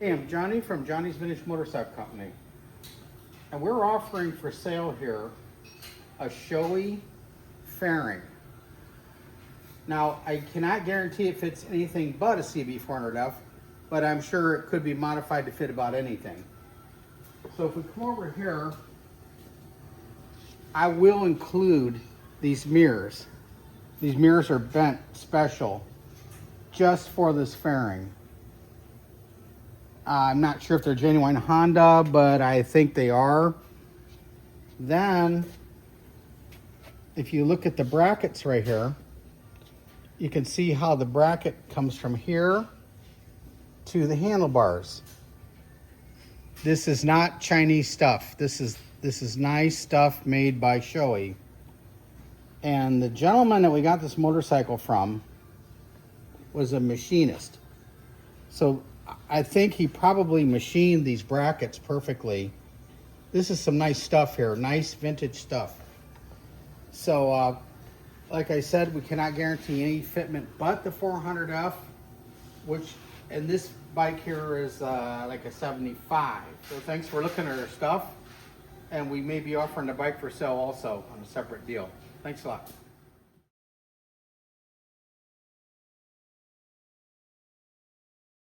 Hey, I'm Johnny from Johnny's Vintage Motorcycle Company, and we're offering for sale here a Shoei fairing. Now, I cannot guarantee it fits anything but a CB400f, but I'm sure it could be modified to fit about anything. So if we come over here, I will include these mirrors. These mirrors are bent special just for this fairing. I'm not sure if they're genuine Honda, but I think they are. Then, if you look at the brackets right here, you can see how the bracket comes from here to the handlebars. This is not Chinese stuff. This is nice stuff made by Shoei. And the gentleman that we got this motorcycle from was a machinist. So I think he probably machined these brackets perfectly. This is some nice stuff here, nice vintage stuff. So, like I said, we cannot guarantee any fitment but the 400F, which, and this bike here is like a 75. So thanks for looking at our stuff. And we may be offering the bike for sale also on a separate deal. Thanks a lot.